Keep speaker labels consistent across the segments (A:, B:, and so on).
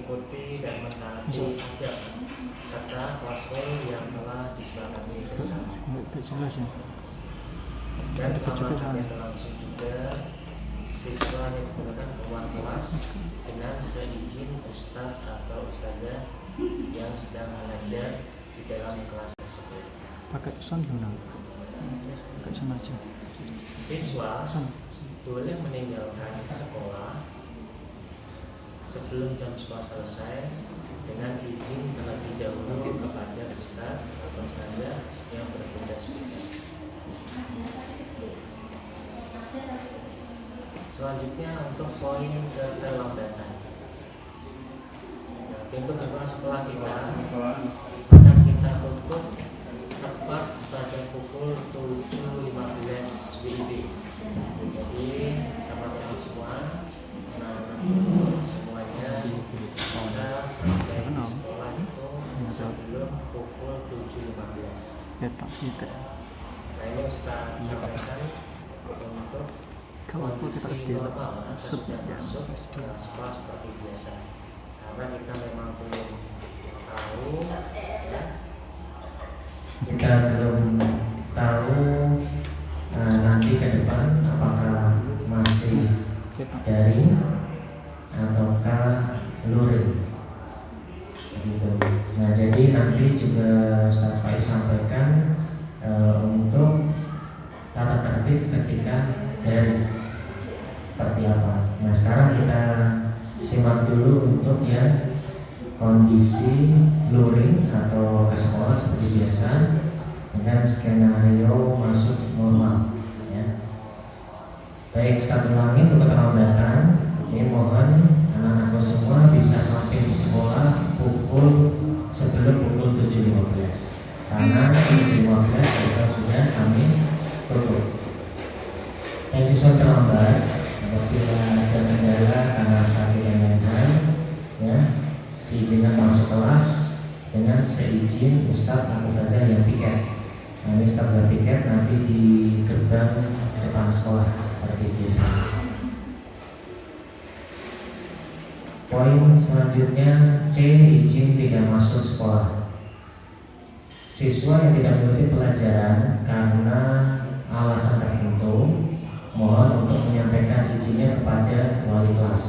A: mengikuti dan menaati adab serta kelas yang telah disepakati bersama. Dan selama kalian berlangsung juga, siswa yang digunakan keluar kelas dengan seizin ustadz atau ustazah yang sedang mengajar di dalam kelas tersebut.
B: Pakai sound gimana? Pakai sound aja.
A: Siswa boleh meninggalkan sekolah sebelum jam sekolah selesai dengan izin terlebih dahulu kepada ustadz atau ustazah yang bertugas speaker. Selanjutnya untuk poin keterlambatan. Pintu gerbang sekolah kita akan kita tutup tepat pada pukul 7.15 WIB. Jadi teman-teman semua, semuanya bisa sampai di sekolah itu sebelum pukul 7.15. Nah ini Ustaz sampaikan untuk kondisi normal sudah masuk ke sekolah seperti biasa. Karena kita memang belum tahu, ya, kita belum tahu nanti ke depan apakah masih daring ataukah luring. Gitu. Nah jadi nanti juga Ustaz Faiz sampaikan untuk tata tertib ketika daring seperti apa. Nah sekarang kita simak dulu untuk yang kondisi luring atau ke sekolah seperti biasa dengan skenario masuk normal, ya. Baik, Ustaz ulangi untuk keterlambatan. Ini mohon anak-anakku semua bisa sampai di sekolah sebelum pukul 7.15 karena 7.15 kita sudah kami tutup. Yang siswa terlambat apabila ada kendala karena sakit dan lain-lain, ya, diizinkan masuk kelas dengan seizin ustadz atau ustazah yang piket. Nah ini ustazah piket nanti di gerbang depan sekolah seperti biasa. Poin selanjutnya C, izin tidak masuk sekolah. Siswa yang tidak mengikuti pelajaran karena alasan tertentu mohon untuk menyampaikan izinnya kepada wali kelas.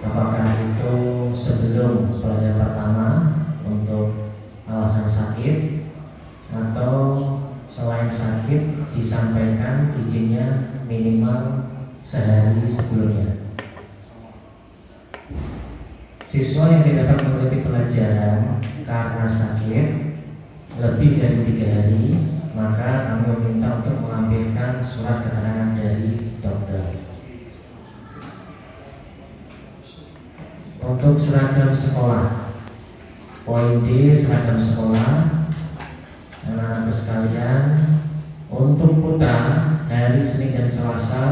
A: Apakah itu sebelum pelajaran pertama untuk alasan sakit atau selain sakit disampaikan izinnya minimal sehari sebelumnya. Siswa yang tidak dapat mengikuti pelajaran karena sakit lebih dari 3 hari, maka kami meminta untuk mengambilkan surat keterangan dari dokter. Untuk seragam sekolah, poin D, seragam sekolah. Anak-anak sekalian, untuk putra hari Senin dan Selasa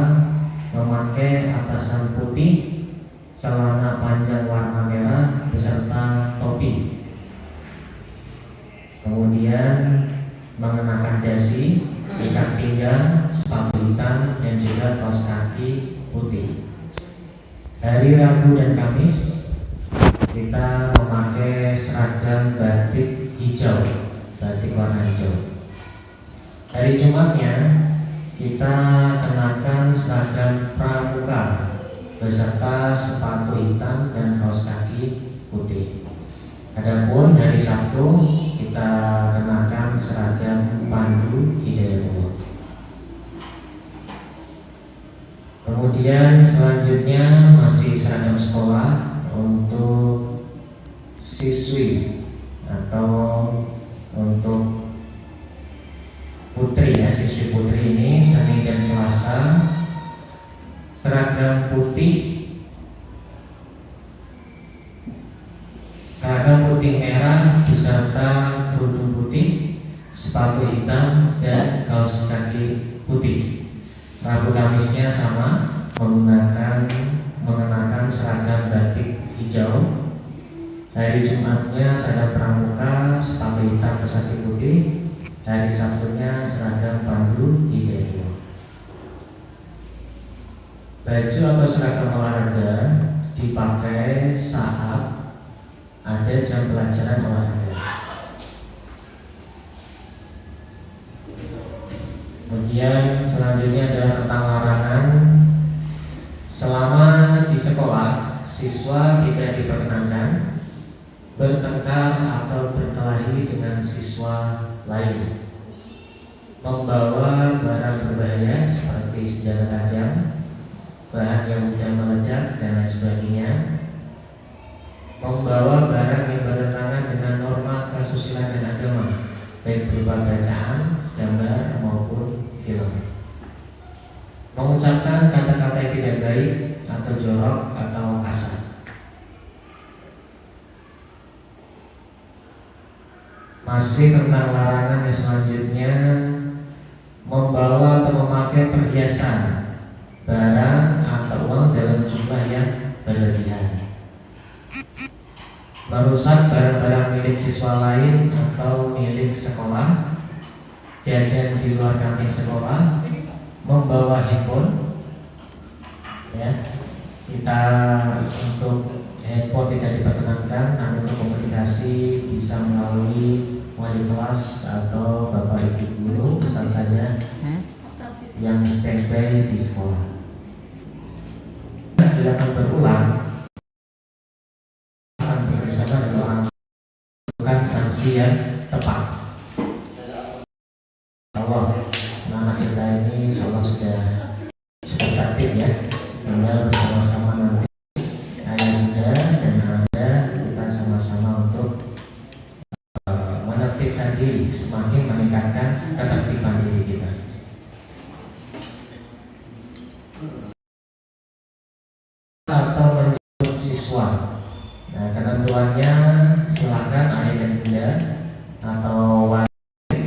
A: memakai atasan putih, celana panjang warna merah beserta topi. Kemudian mengenakan dasi, ikat pinggang, sepatu hitam dan juga kaos kaki putih. Hari Rabu dan Kamis kita memakai seragam batik hijau, batik warna hijau. Hari Jumatnya kita kenakan seragam pramuka beserta sepatu hitam dan kaos kaki putih. Adapun hari Sabtu kita kenakan seragam pandu hidayatullah. Kemudian selanjutnya masih seragam sekolah untuk siswi atau untuk putri, ya, siswi putri ini Senin dan Selasa seragam putih, seragam putih merah beserta kerudung putih, sepatu hitam dan kaos kaki putih. Rabu Kamisnya sama, mengenakan seragam batik hijau. Hari Jumatnya seragam pramuka, sepatu hitam, kaos kaki putih. Hari Sabtunya seragam pandu hidayatullah. Baju atau seragam olahraga dipakai saat ada jam pelajaran olahraga. Kemudian selanjutnya adalah tentang larangan selama di sekolah siswa tidak diperkenankan bertengkar atau berkelahi dengan siswa lain, membawa barang berbahaya seperti senjata tajam, bahan yang mudah meledak dan lain sebagainya, membawa barang yang bertentangan dengan norma kesusilaan dan agama, baik berupa bacaan, gambar maupun film, mengucapkan kata-kata yang tidak baik atau jorok atau kasar. Masih tentang larangan yang selanjutnya, membawa atau memakai perhiasan, barang atau uang dalam jumlah yang berlebihan, merusak barang-barang milik siswa lain atau milik sekolah, jajan di luar kantin sekolah, membawa handphone. Ya, kita untuk handphone tidak diperkenankan, namun untuk komunikasi bisa melalui wali kelas atau bapak ibu guru saja yang standby di sekolah. Dilakukan berulang akan bersama dengan orang bukan sanksi yang tepat. Allah, anak kita ini seolah sudah tertib ya, tinggal bersama-sama nanti ayahanda dan anda kita sama-sama untuk menertibkan diri, semakin meningkatkan ketertiban diri kita. Atau menjemput siswa. Nah, ketentuannya silakan ayah dan bunda atau wali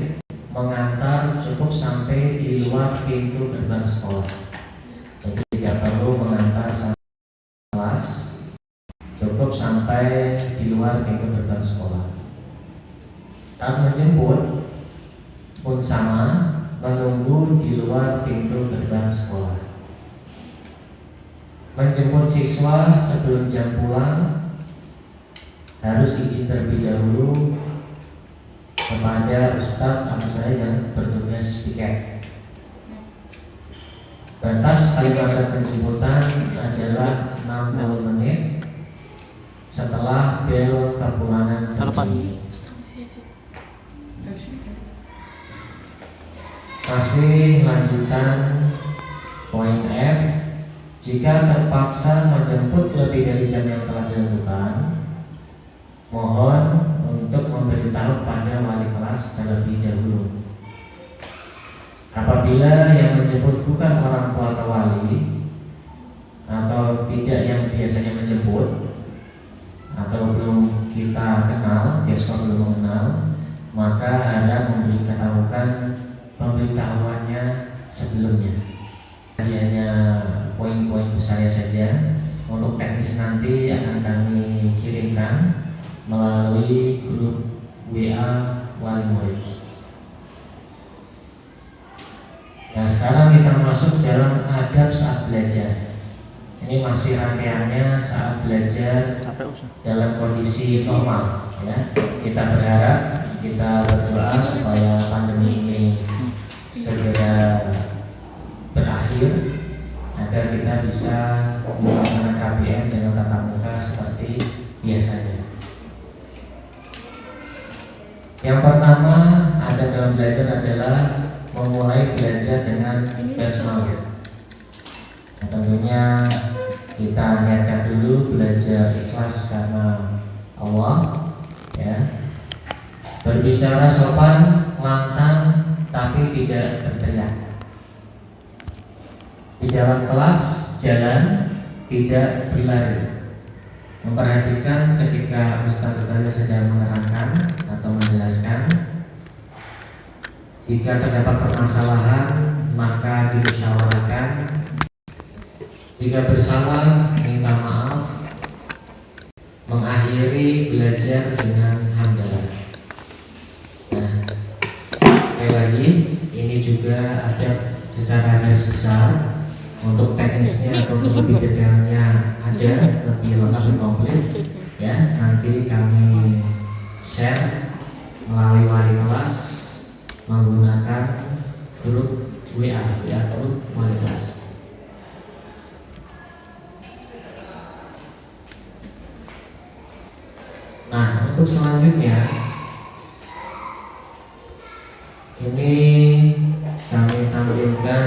A: mengantar cukup sampai di luar pintu gerbang sekolah. Jadi tidak perlu mengantar sampai kelas, cukup sampai di luar pintu gerbang sekolah. Saat menjemput pun sama, menunggu di luar pintu gerbang sekolah. Menjemput siswa sebelum jam pulang harus izin terlebih dahulu kepada ustadz atau saya yang bertugas piket. Batas paling lambat penjemputan adalah 60 menit setelah bel kepulangan berbunyi. Masih lanjutan poin F. Jika terpaksa menjemput lebih dari jam yang telah ditentukan, mohon untuk memberitahu pada wali kelas terlebih dahulu. Apabila yang menjemput bukan orang tua atau wali, atau tidak yang biasanya menjemput, atau belum kita kenal, biasanya belum mengenal, maka harap memberitahukan pemberitahuannya sebelumnya. Jadi hanya poin-poin besarnya saja. Untuk teknis nanti akan kami kirimkan melalui grup WA wali murid. Nah, sekarang kita masuk dalam adab saat belajar. Ini masih rangkaiannya saat belajar dalam kondisi normal. Ya, kita berharap, kita berdoa supaya pandemi ini segera berakhir agar kita bisa melaksanakan KBM dengan tatap muka seperti biasanya. Yang pertama ada dalam belajar adalah memulai belajar dengan basmalah. Nah, tentunya kita niatkan dulu belajar ikhlas karena Allah, ya. Berbicara sopan, lantang, tapi tidak berteriak. Di dalam kelas jalan, tidak berlari. Memperhatikan ketika Ustaz saya sedang menerangkan atau menjelaskan. Jika terdapat permasalahan, maka dimusyawarahkan. Jika bersalah, minta maaf. Mengakhiri belajar dengan hamdalah. Nah, sekali lagi, ini juga ada secara garis besar Untuk teknisnya atau untuk lebih detailnya ada lebih lengkap dan komplit ya, nanti kami share melalui wali kelas menggunakan grup WA grup wali kelas. Nah, untuk selanjutnya ini kami tampilkan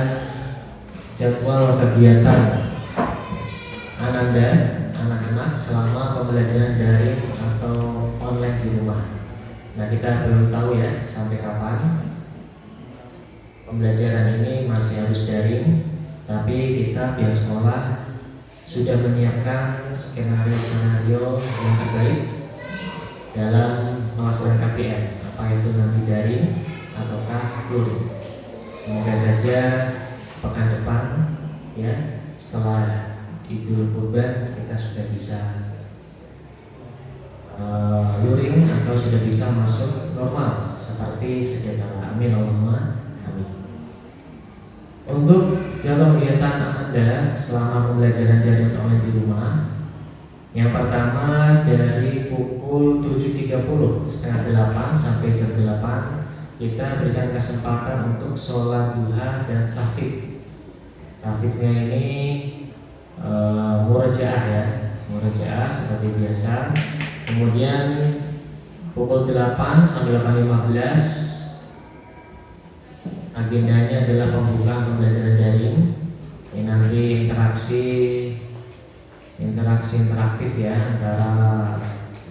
A: jadwal kegiatan Ananda anak-anak selama pembelajaran daring atau online di rumah. Nah, kita belum tahu ya sampai kapan pembelajaran ini masih harus daring, tapi kita pihak sekolah sudah menyiapkan skenario yang terbaik dalam melaksanakan KPM, apa itu nanti daring ataukah luring. Semoga saja pekan depan ya, setelah Idul Kurban kita sudah bisa luring atau sudah bisa masuk normal seperti sedia kala. Amin Allahumma amin. Untuk jadwal kegiatan Anda selama pembelajaran daring atau online di rumah, yang pertama dari pukul 7.30 setengah 8 sampai jam 8 kita berikan kesempatan untuk sholat duha dan tahfidz. Tahfidznya ini murojaah ya, murojaah seperti biasa. Kemudian pukul 8 sampai 8.15 agendanya adalah pembukaan pembelajaran daring. Ini nanti interaktif ya antara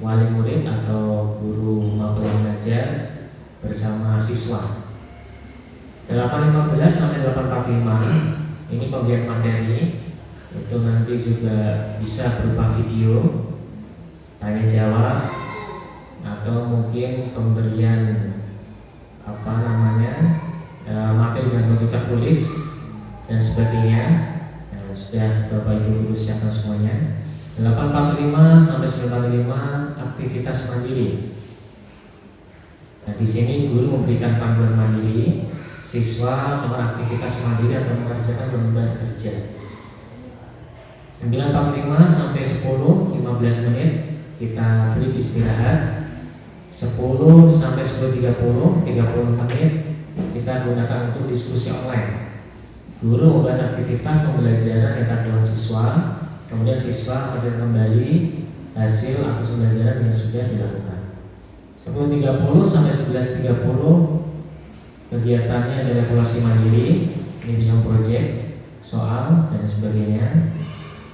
A: wali murid atau guru maupun pengajar bersama siswa. 8.15 sampai 8.45 ini pemberian materi, itu nanti juga bisa berupa video tanya jawab atau mungkin pemberian materi dan bentuk tertulis dan sebagainya. Nah, sudah Bapak Ibu guru siapkan semuanya. 8.45 sampai 9.45 aktivitas mandiri. Nah, di sini guru memberikan panduan mandiri, siswa melakukan aktivitas mandiri atau mengerjakan lembar kerja. 9.45 sampai 10, 15 menit kita beri istirahat. 10 sampai 10.30, 30 menit kita gunakan untuk diskusi online. Guru membahas aktivitas pembelajaran yang dilakukan siswa, kemudian siswa menceritakan kembali hasil atas pembelajaran yang sudah dilakukan. 10.30 sampai 11.30 kegiatannya adalah evaluasi mandiri, ini bisa proyek, soal dan sebagainya.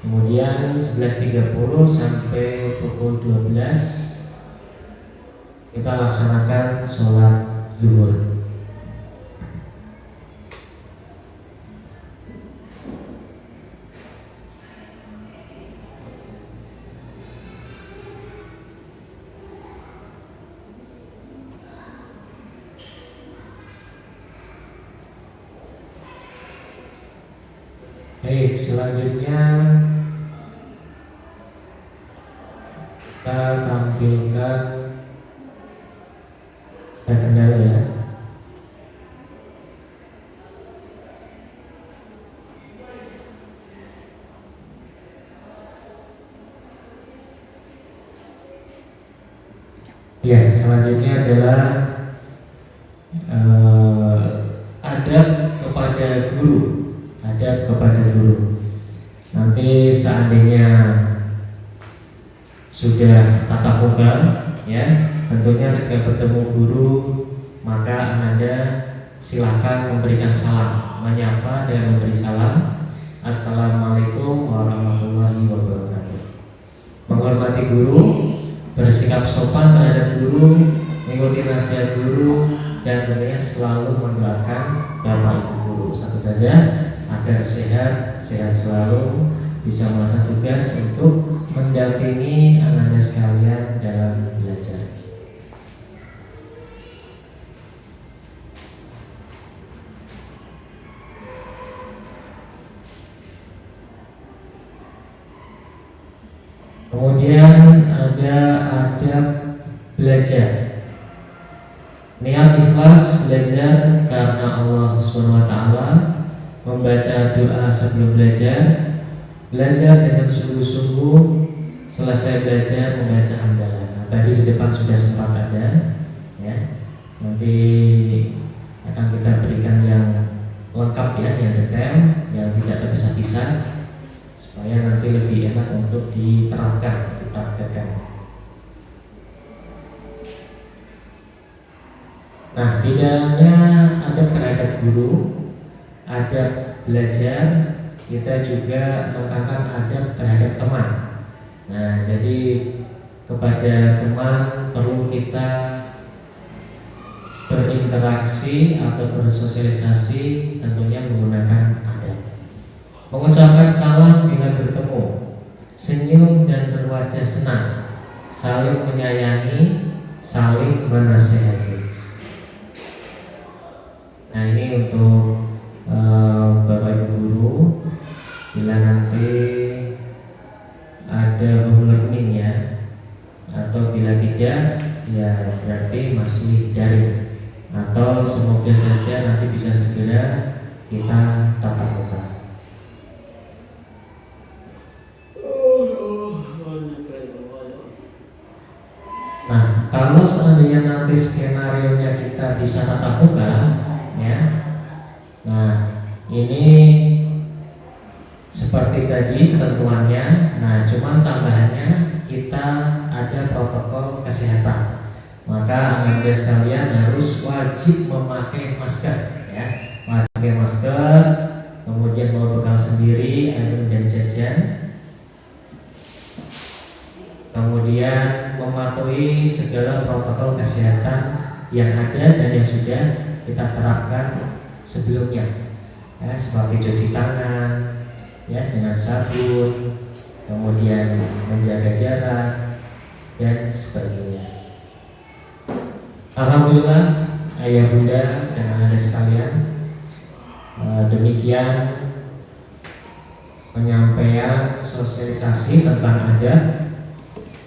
A: Kemudian 11.30 sampai pukul 12 kita laksanakan sholat zuhur. Baik, selanjutnya kita tampilkan kendala ya. Ya, selanjutnya adalah adab kepada guru. Adab kepada guru. Nanti seandainya sudah tatap muka, ya, tentunya ketika bertemu guru maka Anda silahkan memberikan salam, menyapa dan memberi salam. Assalamualaikum warahmatullahi wabarakatuh. Menghormati guru, bersikap sopan terhadap guru, mengikuti nasihat guru, dan tentunya selalu mendoakan Bapak Ibu guru. Satu saja agar sehat selalu, bisa melaksanakan tugas untuk mendampingi anak-anak sekalian dalam belajar. Kemudian ada adab belajar. Niat ikhlas belajar karena Allah SWT membaca doa sebelum belajar, belajar dengan sungguh-sungguh, selesai belajar membaca hamdalah. Nah, tadi di depan sudah sempat ada, ya. Nanti akan kita berikan yang lengkap ya, yang detail, yang tidak terpisah-pisah, supaya nanti lebih enak untuk diterapkan, dipraktekkan. Nah, tidak hanya adab terhadap guru, adab belajar, kita juga menekankan adab terhadap teman. Nah, jadi kepada teman perlu kita berinteraksi atau bersosialisasi, tentunya menggunakan adab. Mengucapkan salam bila bertemu, senyum dan berwajah senang, saling menyayangi, saling menasihati. Nah, ini untuk Bapak Ibu guru, bila nanti ada home learning ya, atau bila tidak ya berarti masih daring, atau semoga saja nanti bisa segera kita tatap muka. Nah, kalau seandainya nanti skenario-nya kita bisa tatap muka, ya. Nah, ini seperti tadi ketentuannya. Nah, cuman tambahannya kita ada protokol kesehatan. Maka Anda sekalian harus wajib memakai masker, ya. Wajib pakai masker, kemudian bawa bekal sendiri, air dan jajan. Kemudian mematuhi segala protokol kesehatan yang ada dan yang sudah kita terapkan sebelumnya, ya, seperti cuci tangan, ya, dengan sabun, kemudian menjaga jarak dan sebagainya. Alhamdulillah, ayah bunda dan anak sekalian, demikian penyampaian sosialisasi tentang adab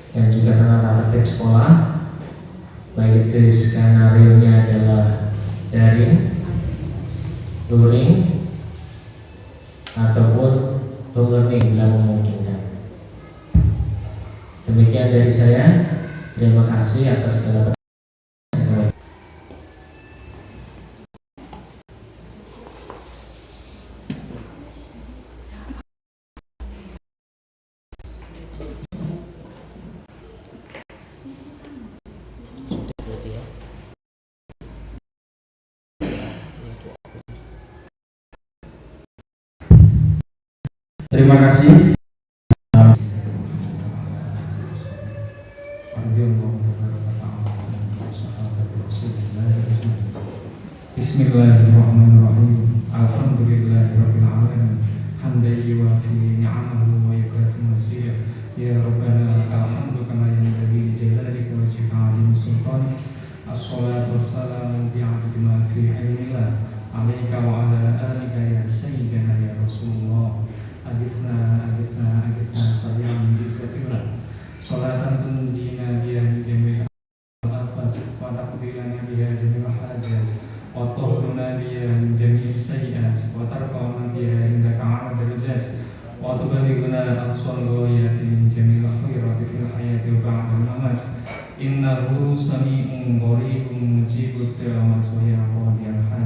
A: dan juga tentang tata tertib sekolah, baik itu skenario-nya adalah daring, luring, ataupun home learning bila memungkinkan. Demikian dari saya. Terima kasih atas segala perhatian.
C: Terima kasih. Bismillahirrahmanirrahim. Alhamdulillahirabbil alamin. Hamdan yuwafi ni'amahu wa yukafi mazidah. Ya Rabbana lakal hamdu kama yanbaghi li jalalika wa jalali sultanik. Assalatu wassalamu bi'adadi ma fi ilmillah. Alaika wa ala alika ya sayyidina ya Rasulullah. Agithna sari'an bisatillah. Salatan tunjina biha min jamil al-afat wa taqdilana biha jamil hajat wa tuhduna biha min jamil sayyi'at wa tarfa'una biha indaka 'ala darajat wa tuballighuna aqsal ghayati min jamil khairati fil hayati wa ba'da al-mamat. Innahu sami'un qaribun mujibud da'wat wa ya qadiyal hajat.